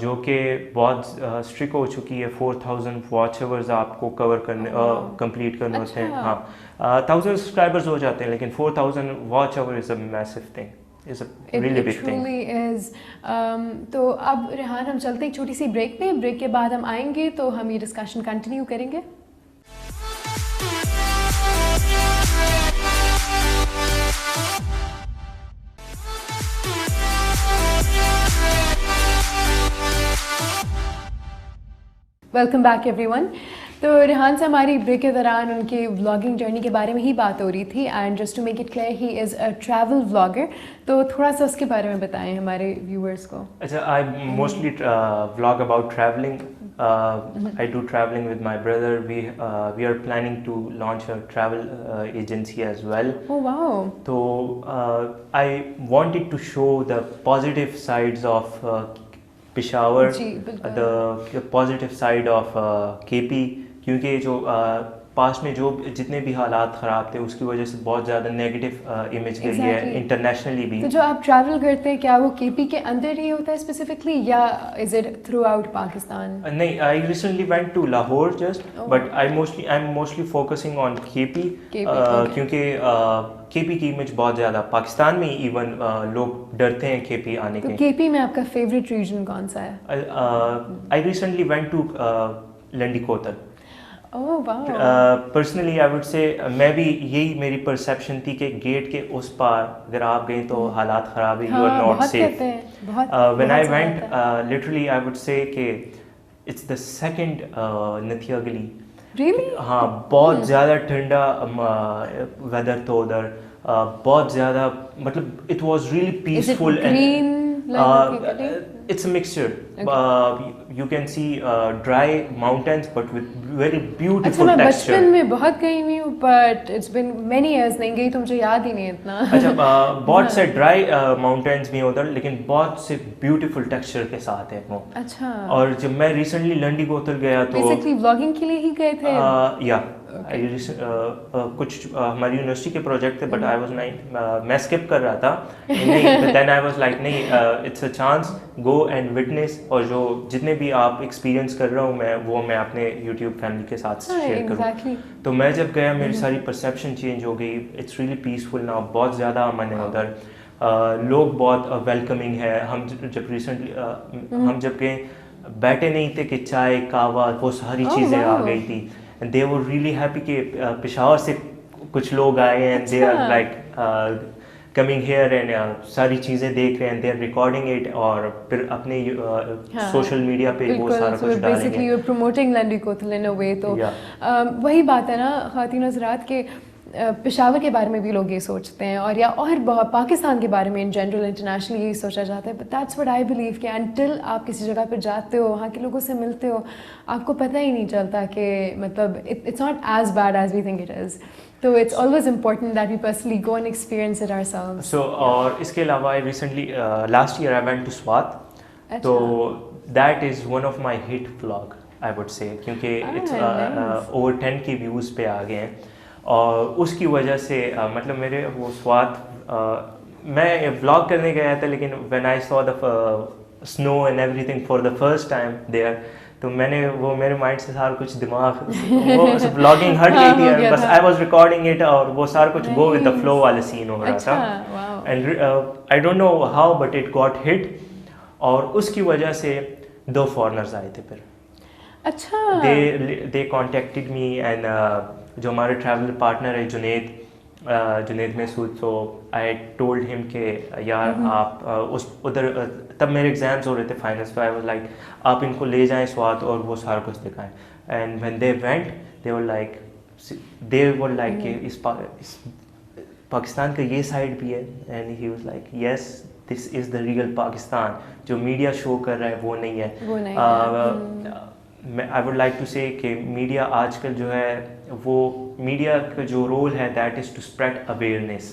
B: جو کہ بہت اسٹرک ہو چکی ہے. 4000 واچ آورز آپ کو کور کرنے کمپلیٹ کرنے ہوتے ہیں. ہاں, 1000 سبسکرائبرز ہو جاتے ہیں لیکن 4000 watch hour is a massive thing, is a really big thing.
A: تو اب ریحان ہم چلتے ہیں ایک چھوٹی سی بریک پہ. بریک کے بعد ہم آئیں گے تو ہم یہ ڈسکشن کنٹینیو کریں گے. Welcome back every one. تو ریحان سے ہماری بریک کے دوران ان کی ولاگنگ جرنی کے بارے میں ہی بات ہو رہی تھی and just to make it clear he is a travel vlogger. تو تھوڑا سا اس کے بارے میں بتائیں ہمارے ویورس کو.
B: اچھا, I mostly vlog about travelling. I do traveling with my brother. We are planning to launch a travel agency as well.
A: Oh wow.
B: So I wanted to show the positive sides of Peshawar, the positive side of KP, کیونکہ جو past میں جو جتنے بھی حالات خراب تھے اس کی وجہ سے بہت زیادہ نیگیٹو امیج گئی ہے انٹرنیشنلی بھی.
A: تو جو آپ ٹریول کرتے ہیں کیا وہ کے پی کے اندر ہی ہوتا ہے اسپیسیفکلی یا is it throughout Pakistan?
B: نہیں, I recently went to Lahore just, but I am mostly focusing on K P, کیونکہ کے پی کی امیج بہت زیادہ پاکستان میں ایون لوگ ڈرتے ہیں کے پی آنے کے.
A: تو کے پی میں آپ کا فیوریٹ ریجن کون سا ہے؟
B: I recently went to Landi Kotal. Personally I would say میں بھی یہی میری پرسیپشن تھی کہ گیٹ کے اس پار اگر آپ گئیں تو حالات خراب ہے, you are not safe. When I went literally I would say کہ اٹس دا سیکنڈ نتھیا گلی. ہاں, بہت زیادہ ٹھنڈا ویدر تھا ادھر, بہت زیادہ مطلب it was really peaceful and it's a mixture. You can see dry mountains but with very beautiful texture.
A: میں بچپن میں بہت گئی ہوئی ہوں but it's been many years نہیں گئی تو مجھے یاد ہی نہیں اتنا.
B: اچھا, بہت سے ڈرائی ماؤنٹینس بھی ہیں ادھر لیکن بہت سے بیوٹیفل ٹیکسچر کے ساتھ ہیں وہ.
A: اچھا.
B: اور جب میں ریسنٹلی لنڈی کوتل گیا تو
A: بیسکلی ولاگنگ کے لیے ہی گئے تھے
B: یا کچھ ہماری یونیورسٹی کے پروجیکٹ تھے, بٹ آئی واز میں اسکپ کر رہا تھا. دین آئی واز لائک نہیں, it's a chance, go and witness, اور جو جتنے بھی آپ ایکسپیرینس کر رہا ہوں میں وہ میں اپنے یوٹیوب فیملی کے ساتھ شیئر کروں. تو میں جب گیا میری ساری پرسیپشن چینج ہو گئی. اٹس ریئلی پیسفل ناؤ, بہت زیادہ امن ہے ادھر, لوگ بہت ویلکمنگ ہے. ہم جب ریسنٹلی ہم جب گئے بیٹھے نہیں تھے کہ چائے کہوا وہ ساری چیزیں آ گئی تھی. They were really happy کہ پشاور سے کچھ لوگ آئے ہیں, they are like coming here and ساری چیزیں دیکھ رہے ہیں, they are recording it اور پھر اپنے سوشل میڈیا پہ وہ سارا کچھ ڈالیں گے.
A: Basically you're promoting لنڈی کوتل in a way. تو وہی بات ہے نا خواتین حضرات کہ پشاور کے بارے میں بھی لوگ یہ سوچتے ہیں اور یا اور پاکستان کے بارے میں ان جنرل انٹرنیشنلی یہی سوچا جاتا ہے. But that's what I believe کہ انٹل آپ کسی جگہ پہ جاتے ہو, وہاں کے لوگوں سے ملتے ہو, آپ کو پتہ ہی نہیں چلتا کہ مطلب it's not as bad as we think it is. تو it's always important that we personally go and experience it ourselves.
B: So اور اس کے علاوہ recently last year I went to Swat, تو that is one of my hit vlog I would say, کیونکہ it's over 10K views پہ آ گئے ہیں. اور اس کی وجہ سے مطلب میرے وہ سوات میں ولاگ کرنے گیا تھا, لیکن when I saw the snow and everything for the first time there, تو میں نے وہ میرے مائنڈ سے سارا کچھ دماغ وہ ولاگنگ ہٹ گئی تھی, بس آئی واز ریکارڈنگ اٹ اور وہ سارا کچھ گو ود دا فلو والے سین ہو رہا تھا. And I don't know how but it got hit, اور اس کی وجہ سے 2 فارنرز آئے تھے پھر.
A: اچھا.
B: دے کانٹیکٹڈ می اینڈ جو ہمارے ٹریول پارٹنر ہے جنید محسود, سو آئی ٹولڈ ہم کہ یار آپ اس ادھر تب میرے ایگزامس ہو رہے تھے فائنلس, تو آئی واز لائک آپ ان کو لے جائیں سوات اور وہ سارا کچھ دکھائیں. And when they went they were like کہ اس پاکستان کا یہ سائڈ بھی ہے, and he was like yes this is the real Pakistan, جو میڈیا شو کر رہا ہے وہ نہیں ہے. آئی ووڈ لائک ٹو سے کہ میڈیا آج کل جو ہے وہ میڈیا کا جو رول ہے that is to spread awareness,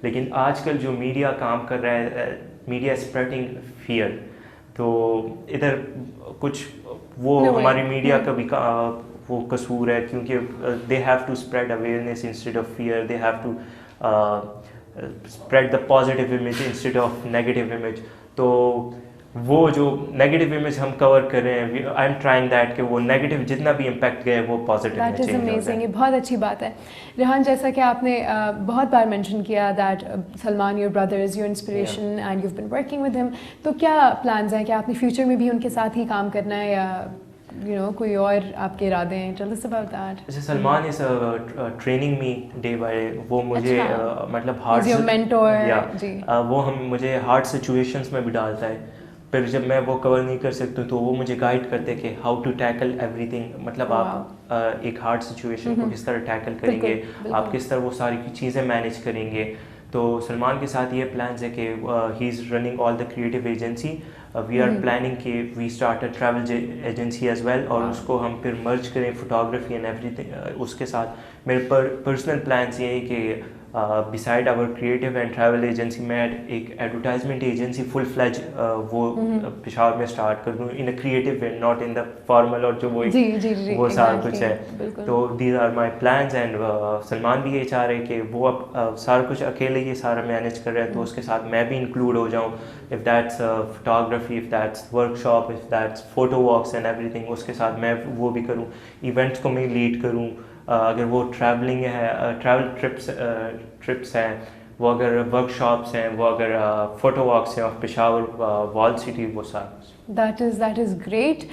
B: لیکن آج کل جو میڈیا کام کر رہا ہے میڈیا اسپریڈنگ فیئر. تو ادھر کچھ وہ ہماری میڈیا کا بھی وہ قصور ہے, کیونکہ they have to spread awareness instead of fear, they have to spread the positive image instead of negative image. تو وہ جو نیگیٹو امیج ہم کور کر رہے ہیں, آئی ایم ٹرائنگ دیٹ کہ وہ نیگیٹو جتنا بھی امپیکٹ گئے وہ پازیٹیو میں چینج ہو جائے.
A: یہ بہت اچھی بات ہے. ریحان, جیسا کہ آپ نے بہت بار مینشن کیا that Salman your brother is your inspiration and you have been working with ہم, تو کیا پلانز ہیں کہ آپ نے فیوچر میں بھی ان کے ساتھ ہی کام کرنا ہے یا کوئی اور آپ کے ارادے ہیں؟ Tell us about that.
B: Salman is training me day by day. وہ مجھے مطلب ہارڈ مجھے ہارڈ سچویشنس میں بھی ڈالتا ہے. پھر جب میں وہ کور نہیں کر سکتا تو وہ مجھے گائڈ کرتے کہ how to tackle everything, مطلب آپ ایک ہارڈ سچویشن کو کس طرح ٹیکل کریں گے, آپ کس طرح وہ ساری چیزیں مینیج کریں گے. تو سلمان کے ساتھ یہ پلانز ہے کہ he is running all the creative agency, we are planning کہ we start a travel agency as well, اور اس کو ہم پھر مرج کریں فوٹوگرافی اینڈ ایوری تھنگ اس کے ساتھ. میرے پرسنل پلانس یہ ہے کہ beside our creative and travel agency میں ایک ایڈورٹائزمنٹ ایجنسی فل فلیج وہ پشاور میں اسٹارٹ کر دوں in a creative way, not in the formal اور جو وہ سارا کچھ ہے. تو these are my plans and Salman بھی یہ چاہ رہے کہ وہ اب سارا کچھ اکیلے یہ سارا مینیج کر رہے ہیں, تو اس کے ساتھ میں بھی انکلوڈ ہو جاؤں. If that's photography, if that's workshop, if that's photo walks and everything, اس کے ساتھ میں وہ بھی کروں. ایونٹس کو میں لیڈ کروں. اگر وہ ٹریولنگ ہے, ٹریول ٹرپس ہیں, وہ اگر ورک شاپس ہیں, وہ اگر فوٹو واکس ہیں آف پشاور, وال سٹی, وہ سارا.
A: That is great.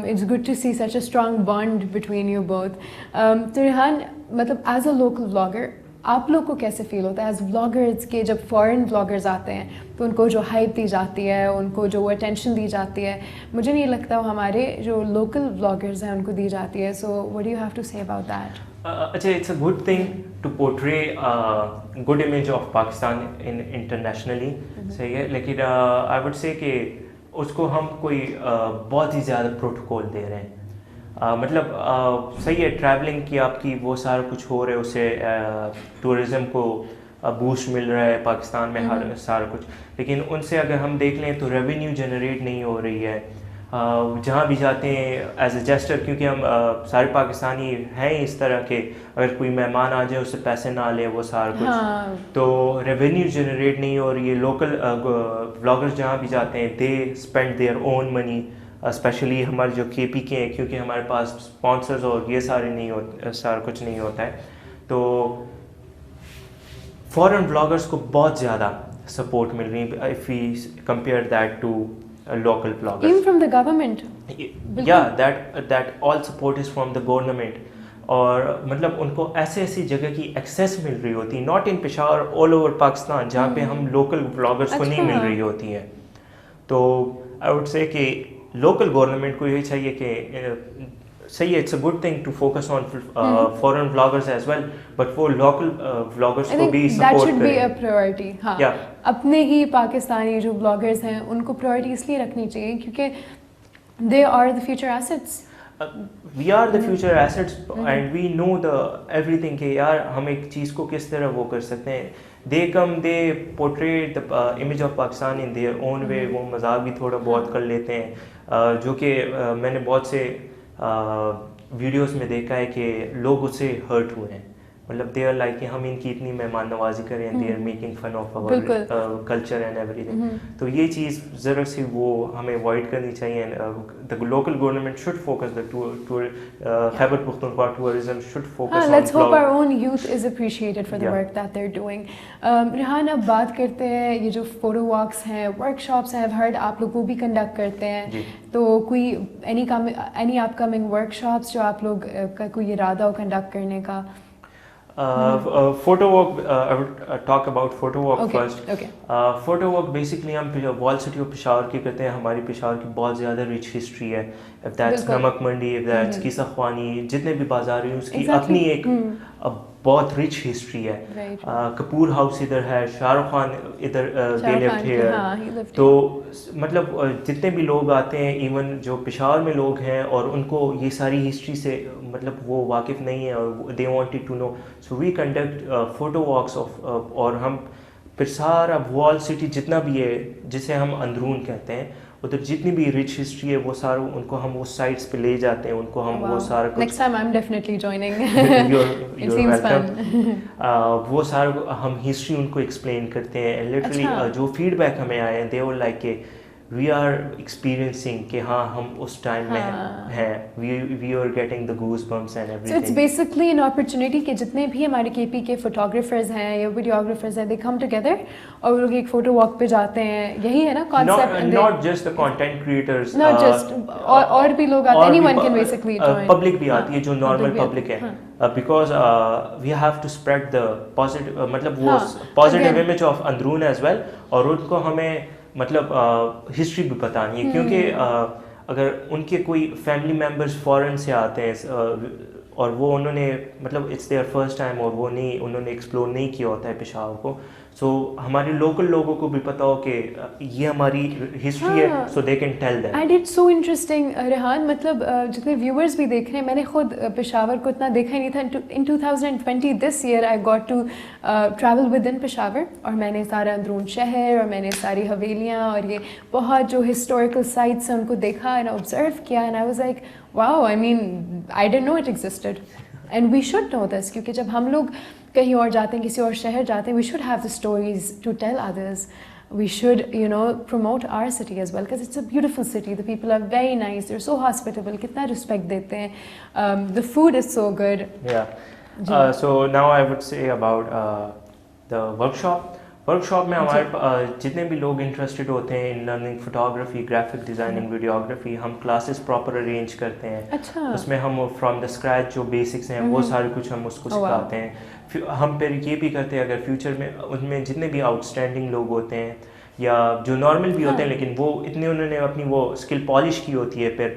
A: It's good to see such a strong bond between you both. تو ریحان, مطلب ایز اے لوکل بلاگر آپ لوگ کو کیسے فیل ہوتا ہے ایز بلاگرز کے جب فارن بلاگرز آتے ہیں تو ان کو جو ہائپ دی جاتی ہے, ان کو جو اٹینشن دی جاتی ہے, مجھے نہیں لگتا وہ ہمارے جو لوکل بلاگرز ہیں ان کو دی جاتی ہے. So what do you have to say about that?
B: اچھا, it's a good thing to portray good image of Pakistan internationally, صحیح ہے, لیکن آئی وڈ سے کہ اس کو ہم کوئی بہت ہی زیادہ پروٹوکول دے رہے ہیں. مطلب صحیح ہے, ٹریولنگ کی آپ کی وہ سارا کچھ ہو رہا ہے, اس سے ٹورزم کو بوسٹ مل رہا ہے پاکستان میں, ہر سارا کچھ, لیکن ان سے اگر ہم دیکھ لیں تو ریونیو جنریٹ نہیں ہو رہی ہے. جہاں بھی جاتے ہیں ایز اے جیسٹر, کیونکہ ہم سارے پاکستانی ہیں اس طرح کے, اگر کوئی مہمان آ جائے اس سے پیسے نہ لے وہ سارا کچھ, تو ریونیو جنریٹ نہیں ہو رہی ہے. لوکل بلاگرز جہاں بھی جاتے ہیں they spend their own money, especially ہمارے جو کے پی کے ہیں, کیونکہ ہمارے پاس اسپانسرز اور یہ سارے نہیں ہوتے, سارا کچھ نہیں ہوتا ہے. تو فارن بلاگرز کو بہت زیادہ سپورٹ مل رہی ہے if we compare that to local bloggers.
A: Even from the government?
B: Yeah, that all support is from the government. اور مطلب ان کو ایسی جگہ کی ایکسیس مل رہی ہوتی ہے, not in Peshawar, all over Pakistan, جہاں پہ ہم لوکل بلاگرس کو نہیں مل رہی ہوتی ہے. تو آئی وڈ سے کہ لوکل گورنمنٹ کو یہ چاہیے کہ صحیح ہے, it's a good thing to focus on foreign bloggers as well, but وہ لوکل بلاگرس کو بھی سپورٹ کریں. That should be
A: a priority. ہاں, اپنے ہی پاکستانی جو بلاگرز ہیں ان کو پرائورٹی اس لیے رکھنی چاہیے کیونکہ they are the future assets.
B: We are the future assets and we know the everything کہ یار ہم ایک چیز کو کس طرح وہ کر سکتے ہیں. They come they portrait the image of Pakistan in their own way, وہ مذاق بھی تھوڑا بہت کر لیتے ہیں, جو کہ میں نے بہت سے ویڈیوز میں دیکھا ہے کہ لوگ اس سے ہرٹ ہوئے ہیں. مطلب دے آر لائک کہ ہم ان کی اتنی مہمان نوازی کریں, they are making fun of our culture and everything. تو یہ چیز ذرا سی وہ ہمیں اوائڈ کرنی چاہیے. The local government should focus, Khyber Pakhtunkhwa tourism should focus.
A: Let's hope our own youth is appreciated for the work that they are doing. Rehan, اب بات کرتے ہیں یہ جو فوٹو واکس ہیں, ورک شاپس ہیں, ہرڈ آپ لوگ وہ بھی کنڈکٹ کرتے ہیں, تو کوئی any upcoming workshops جو آپ لوگ کا کوئی ارادہ ہو کنڈکٹ کرنے کا؟
B: Photo walk, I would talk about photo walk first. Photo walk basically ہم وال سٹی آف پشاور کی کرتے ہیں. ہماری پشاور کی بہت زیادہ رچ ہسٹری ہے. if that's نمک منڈی, if that's قیصہ خوانی, جتنے بھی بازار ہیں اس کی اپنی ایک بہت رچ ہسٹری ہے. کپور ہاؤس ادھر ہے, شاہ رخ خان ادھر دے لیفٹ ہیئر. تو مطلب جتنے بھی لوگ آتے ہیں, ایون جو پشاور میں لوگ ہیں اور ان کو یہ ساری ہسٹری سے مطلب وہ واقف نہیں ہے اور they wanted to know, so we conduct photo walks of. اور ہم پھر سارا وال سٹی جتنا بھی ہے جسے ہم اندرون کہتے ہیں, ادھر جتنی بھی رچ ہسٹری ہے وہ سارا ان کو ہم اس سائٹس پہ لے جاتے ہیں, ان کو ہم وہ سارا
A: next time I am definitely joining.
B: وہ سارا ہم ہسٹری ان کو ایکسپلین کرتے ہیں. لٹرلی جو فیڈ بیک ہمیں آئے ہیں دے ور لائک کہ وی آر ایکسپیرینسنگ کہ ہاں ہم اس ٹائم میں ہیں, we are getting the goosebumps and everything.
A: So it's basically an opportunity کہ جتنے بھی ہمارے کے پی کے فوٹوگرافرز ہیں یا ویڈیوگرافرز ہیں, دے کم ٹوگیدر اور وہ لوگ ایک فوٹو واک پہ جاتے ہیں. یہی ہے نا concept.
B: Not just the content creators,
A: not just, اور بھی لوگ آتے ہیں, anyone can basically join.
B: Public بھی آتی ہے جو نارمل پبلک ہے, because we have to spread the positive, مطلب وہ پازیٹیو امیج آف اندرون ایز ویل, اور ان کو ہمیں مطلب ہسٹری بھی بتانی ہے. کیونکہ اگر ان کے کوئی فیملی ممبرس فارن سے آتے ہیں اور وہ انہوں نے مطلب اٹس دیئر فرسٹ ٹائم اور وہ نہیں انہوں نے ایکسپلور نہیں کیا ہوتا ہے پشاور کو, سو ہمارے لوکل لوگوں کو بھی پتا ہو کہ یہ ہماری ہسٹری ہے, so they can tell that.
A: And it's so interesting Rehan, مطلب جتنے ویورز بھی دیکھ رہے ہیں, میں نے خود پشاور کو اتنا دیکھا ہی نہیں تھا. In 2020 this year I got to travel with in Peshawar, اور میں نے سارا اندرون شہر اور میں نے ساری حویلیاں اور یہ بہت جو ہسٹوریکل سائٹس ہیں ان کو دیکھا اینڈ آبزرو کیا, and I was like wow, I mean I ڈidn't know it existed. And we should know this, کیونکہ جب ہم لوگ کہیں اور جاتے ہیں, کسی اور شہر جاتے ہیں, we should have the stories to tell others. We should, promote our city as well, because it's a beautiful city. The people are very nice. They're so hospitable. Kitna respect dete hain. The food is so good.
B: Yeah. So now I would say about the workshop. Workshop میں ہمارے جتنے بھی لوگ interested ہوتے ہیں in learning photography, graphic designing, videography, ہم classes proper arrange کرتے ہیں. اس میں ہم فرام دا اسکریچ جو بیسکس ہیں وہ سارے کچھ ہم اس کو سکھاتے ہیں. ہم پھر یہ بھی کرتے ہیں اگر فیوچر میں ان میں جتنے بھی آؤٹ اسٹینڈنگ لوگ ہوتے ہیں یا جو نارمل بھی ہوتے ہیں لیکن وہ اتنے انہوں نے اپنی وہ اسکل پالش کی ہوتی ہے پھر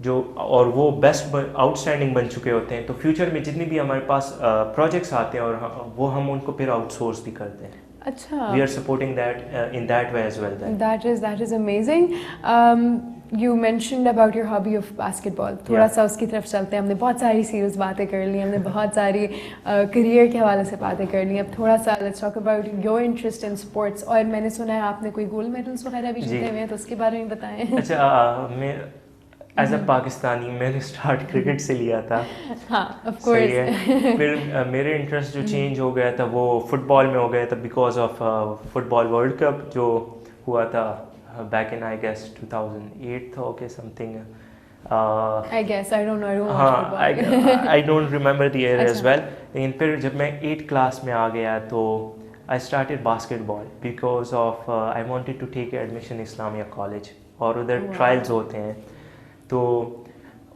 B: جو اور وہ بیسٹ آؤٹ اسٹینڈنگ بن چکے ہوتے ہیں, تو فیوچر میں جتنے بھی ہمارے پاس پروجیکٹس آتے ہیں اور وہ ہم ان کو پھر آؤٹ سورس بھی کرتے ہیں.
A: اچھا,
B: we are supporting that in that way as well.
A: That is amazing. You mentioned about your hobby of basketball. تھوڑا سا اس کی طرف چلتے ہیں. ہم نے بہت ساری سیریز باتیں کر لی, ہم نے بہت ساری کریئر کے حوالے سے باتیں کر لی. اب تھوڑا سا let's talk about your interest in sports. اور میں نے سنا ہے آپ نے کوئی گولڈ میڈلس وغیرہ بھی جیتے ہوئے ہیں, تو اس کے بارے میں بتائیں.
B: اچھا, میں ایز اے پاکستانی میں نے اسٹارٹ کرکٹ سے لیا تھا.
A: ہاں آف کورس.
B: پھر میرے انٹرسٹ جو چینج ہو گیا تھا وہ فٹ بال میں ہو گیا تھا because of football world cup جو ہوا تھا بیک ان آئی گیس 2008 تھا okay something.
A: I guess I don't know.
B: ہاں I don't remember the year as well. لیکن پھر جب میں 8th کلاس میں آ گیا تو I started basketball because of I wanted to take admission Islamia college اور ادھر ٹرائلز ہوتے ہیں, تو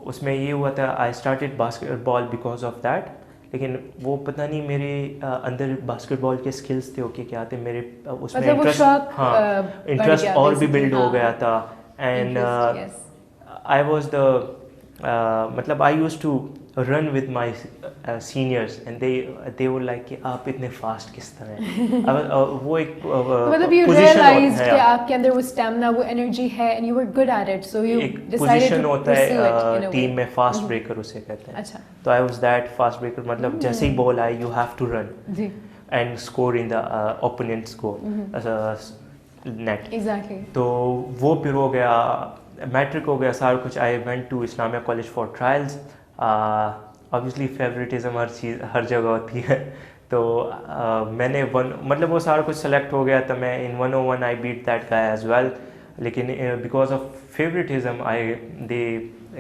B: اس میں یہ ہوا تھا I started basket ball because of that. لیکن وہ پتہ نہیں میرے اندر باسکٹ بال کے اسکلس تھے اوکے کیا تھے میرے اس میں انٹرسٹ اور بھی بلڈ ہو گیا تھا. اینڈ آئی واز دا مطلب I use to run with my seniors and they were like کہ آپ اتنے فاسٹ کس طرح ہیں. وہ ایک
A: مطلب یو ریئلائزڈ کہ آپ کے اندر وہ اسٹیمنا, وہ انرجی ہے and you were good at it, so you decided to
B: position ہوتا ہے ٹیم میں فاسٹ بریکر اسے کہتے ہیں.
A: اچھا,
B: تو I was that fast breaker, مطلب جیسے ہی ball I you have to run and score in the opponents کو نیٹ.
A: ایگزیکٹلی.
B: تو وہ پھر ہو گیا, میٹرک ہو گیا, سارا کچھ. I went to Islamia College for trials. obviously favouritism ہر جگہ ہوتی ہے, تو میں نے مطلب وہ سارا کچھ سلیکٹ ہو گیا تھا. میں ان 101 I beat that guy as well, لیکن because of favouritism they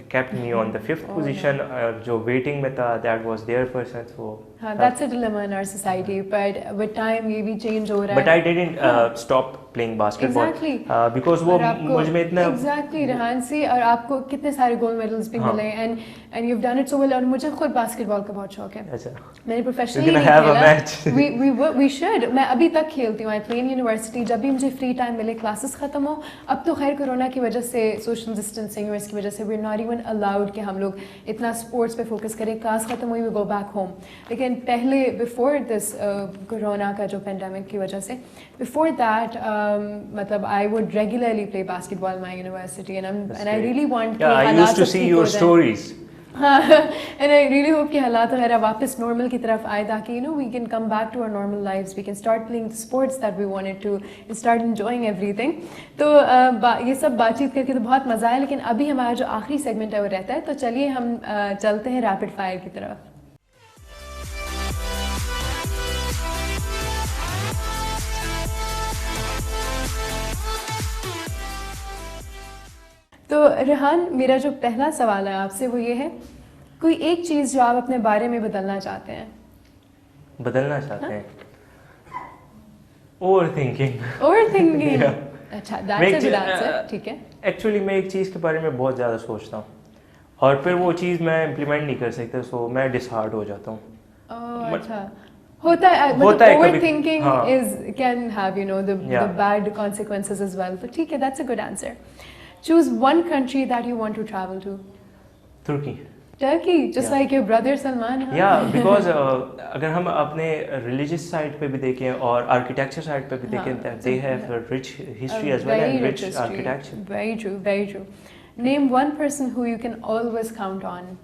B: kept me on the 5th position. جو ویٹنگ میں تھا that was their person. So
A: that's a dilemma in our society, but with time یہ بھی change ہو رہا ہے.
B: But I didn't stop playing basketball.
A: Exactly.
B: Because وہ مجھ میں اتنا
A: exactly ریحان سی, اور آپ کو کتنے سارے گولڈ میڈلس بھی ملے and you've done it so well. اور مجھے خود باسکٹ بال کا بہت شوق ہے. میں نے پروفیشنلی نہیں کھیلا. we should. میں ابھی تک کھیلتی ہوں. I play in university. جب بھی مجھے فری ٹائم ملے, کلاسز ختم ہو. اب تو خیر کورونا کی وجہ سے, سوشل ڈسٹینسنگ اور اس کی وجہ سے we're not even allowed کہ ہم لوگ اتنا اسپورٹس پہ فوکس کریں. کلاس ختم ہوئی, we go back home. لیکن پہلے بفور دس کورونا کا جو پینڈیمک کی وجہ سے, بفور دیٹ مطلب I would regularly play basketball in my university and I really want کہ
B: I used to see your stories.
A: And I really hope کہ حالات وغیرہ واپس نارمل کی طرف آئے تاکہ we can come back to our normal lives. We can start playing the sports that we wanted to and start enjoying everything. تو یہ سب بات چیت کر کے تو بہت مزہ ہے, لیکن ابھی ہمارا جو آخری سیگمنٹ ہے وہ رہتا ہے. تو چلیے ہم چلتے ہیں ریپڈ فائر کی طرف. تو ریحان, میرا جو پہلا سوال ہے آپ سے وہ یہ ہے, کوئی ایک چیز جو آپ اپنے بارے میں بدلنا چاہتے ہیں.
B: Over thinking.
A: اچھا, that's a good answer. ٹھیک ہے.
B: ایکچولی میں ایک چیز کے بارے میں بہت زیادہ سوچتا ہوں اور پھر وہ چیز میں امپلیمنٹ نہیں کر سکتا, سو میں ڈسہارٹ ہو جاتا ہوں.
A: اچھا, ہوتا ہے. Over thinking can have the bad consequences as well. تو ٹھیک ہے, that's a good answer. Choose one country that you want to travel to.
B: Turkey.
A: Turkey, just like your brother Salman. Huh?
B: Yeah, because اگر ہم اپنے religious side پہ بھی دیکھیں اور architecture side پہ بھی دیکھیں, they have a rich history as well and rich architecture.
A: Very true, very true. Name one person who you can always count on.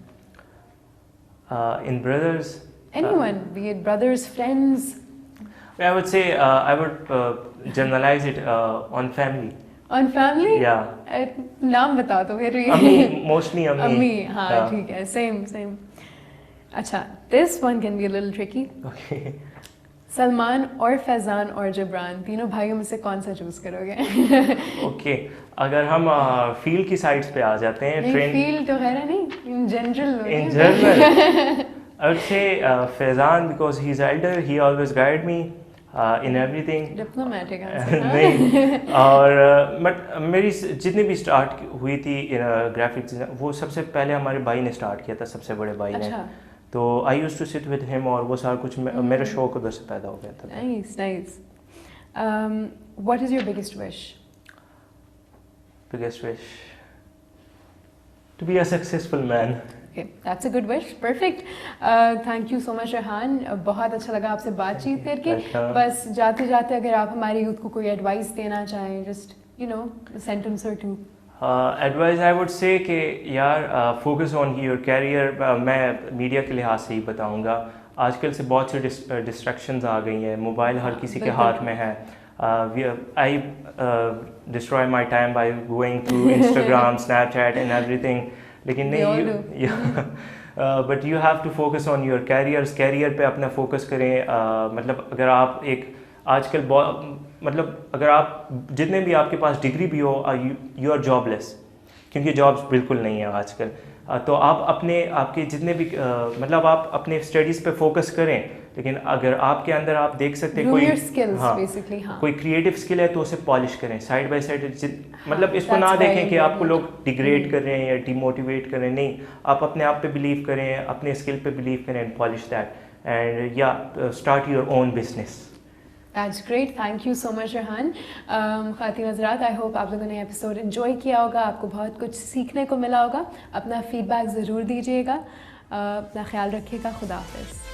B: In brothers.
A: Anyone, be it brothers, friends.
B: I would say I would generalize it on family.
A: On family?
B: Yeah.
A: نام بتا دو پھر.
B: امی, mostly امی.
A: امی, ہاں ٹھیک ہے, same. اچھا, this one can be a little tricky.
B: Okay.
A: Salman اور فیضان اور جبران, تینوں بھائیوں میں سے کون سا چوز کرو گے؟
B: اوکے, اگر ہم فیلڈ کی سائڈس پہ آ جاتے ہیں,
A: فیلڈ تو خیر ہے نہیں, in general
B: I would say Faizan, because he's elder, he always guided me in everything.
A: Diplomatic answer.
B: نہیں, اور بٹ میری جتنی بھی اسٹارٹ ہوئی تھی گرافکس وہ سب سے پہلے ہمارے بھائی نے اسٹارٹ کیا تھا, سب سے بڑے بھائی نے. تو I use to sit with him, اور وہ سارا کچھ میرا شوق ادھر سے پیدا ہو گیا تھا.
A: Nice. What is your biggest wish?
B: Biggest wish to be a successful man.
A: Okay, that's a good wish. Perfect. Thank you so much Rehan. بہت اچھا لگا آپ سے بات چیت کر کے. بس جاتے جاتے اگر آپ ہمارے یوتھ کو کوئی ایڈوائس دینا چاہیں, just you know a sentence or two.
B: Advise I would say کہ یار فوکس آن یور کیریئر. میں میڈیا کے لحاظ سے ہی بتاؤں گا, آج کل سے بہت سی ڈسٹریکشنز آ گئی ہیں, موبائل ہر کسی کے ہاتھ میں ہے. I destroy my time by going through Instagram, Snapchat and everything. لیکن نہیں, but you have to focus on your career پہ اپنا فوکس کریں. مطلب اگر آپ ایک آج کل مطلب اگر آپ جتنے بھی آپ کے پاس ڈگری بھی ہو, یو آر جاب لیس, کیونکہ جابس بالکل نہیں ہیں آج کل. تو آپ کے جتنے بھی مطلب آپ اپنے اسٹڈیز پہ فوکس کریں, لیکن اگر آپ کے اندر آپ دیکھ سکتے کوئی کریٹو اسکل ہے تو اسے پالش کریں سائڈ بائی سائڈ. مطلب اس کو نہ دیکھیں کہ آپ کو لوگ ڈیگریڈ کر رہے ہیں یا ڈی موٹیویٹ کر رہے ہیں, نہیں, آپ اپنے آپ پہ بلیو کریں, اپنے اسکل پہ بلیو کریں, اینڈ پالش دیٹ, اینڈ یا start your own business.
A: That's great. Thank you so much Rehan. خواتین حضرات, I hope آپ لوگوں نے ایپیسوڈ انجوائے کیا ہوگا, آپ کو بہت کچھ سیکھنے کو ملا ہوگا. اپنا فیڈ بیک ضرور دیجیے گا, اپنا خیال رکھیے گا. خدا حافظ.